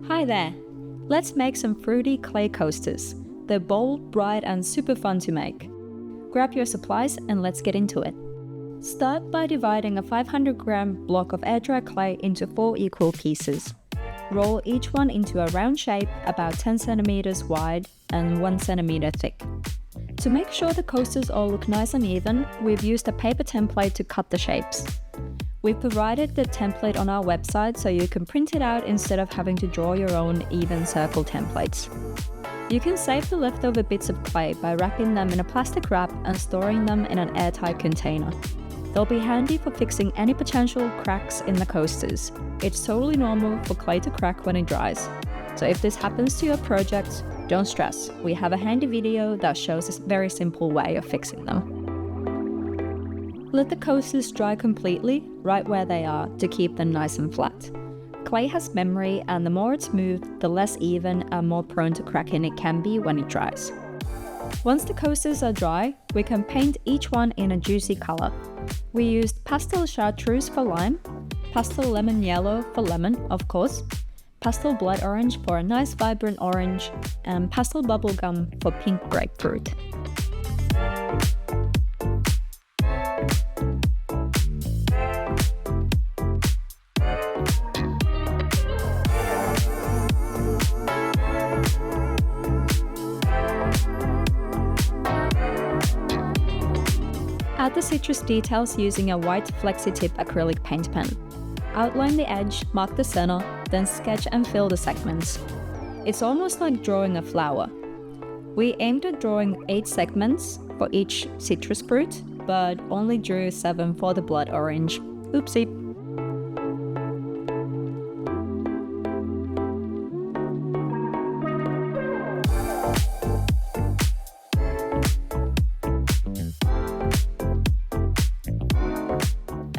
Hi there! Let's make some fruity clay coasters. They're bold, bright, and super fun to make. Grab your supplies and let's get into it. Start by dividing a 500-gram block of air-dry clay into 4 equal pieces. Roll each one into a round shape about 10 cm wide and 1 cm thick. To make sure the coasters all look nice and even, we've used a paper template to cut the shapes. We've provided the template on our website so you can print it out instead of having to draw your own even circle templates. You can save the leftover bits of clay by wrapping them in a plastic wrap and storing them in an airtight container. They'll be handy for fixing any potential cracks in the coasters. It's totally normal for clay to crack when it dries. So if this happens to your project, don't stress. We have a handy video that shows a very simple way of fixing them. Let the coasters dry completely, right where they are, to keep them nice and flat. Clay has memory, and the more it's moved, the less even and more prone to cracking it can be when it dries. Once the coasters are dry, we can paint each one in a juicy color. We used pastel chartreuse for lime, pastel lemon yellow for lemon, of course, pastel blood orange for a nice vibrant orange, and pastel bubblegum for pink grapefruit. Add the citrus details using a white flexi-tip acrylic paint pen. Outline the edge, mark the center, then sketch and fill the segments. It's almost like drawing a flower. We aimed at drawing 8 segments for each citrus fruit, but only drew 7 for the blood orange. Oopsie!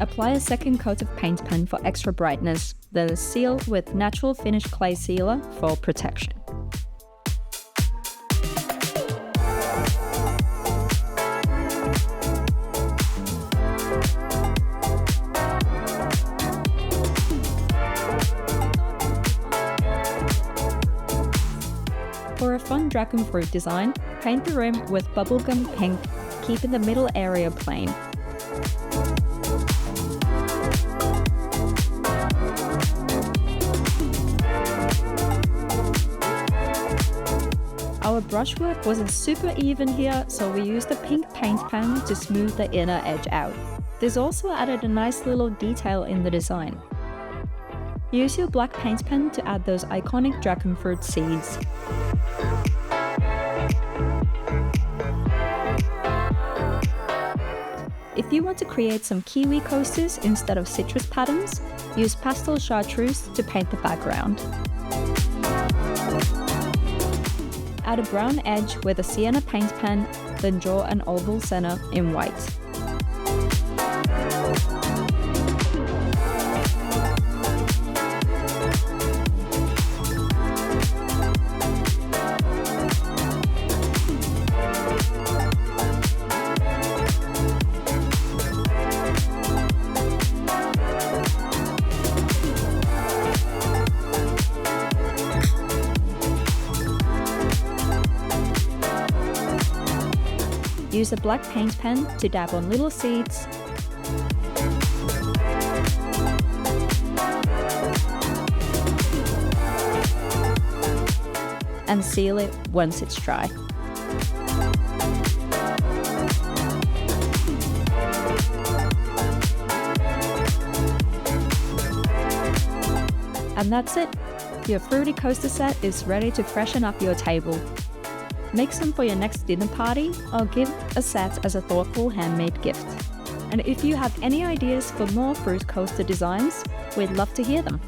Apply a second coat of paint pen for extra brightness, then seal with natural finish clay sealer for protection. For a fun dragon fruit design, paint the rim with bubblegum pink, keeping the middle area plain. Our brushwork wasn't super even here, so we used a pink paint pen to smooth the inner edge out. This also added a nice little detail in the design. Use your black paint pen to add those iconic dragon fruit seeds. If you want to create some kiwi coasters instead of citrus patterns, use pastel chartreuse to paint the background. Add a brown edge with a sienna paint pen, then draw an oval center in white. Use a black paint pen to dab on little seeds, and seal it once it's dry. And that's it! Your fruity coaster set is ready to freshen up your table. Make some for your next dinner party or give a set as a thoughtful handmade gift. And if you have any ideas for more fruit coaster designs, we'd love to hear them.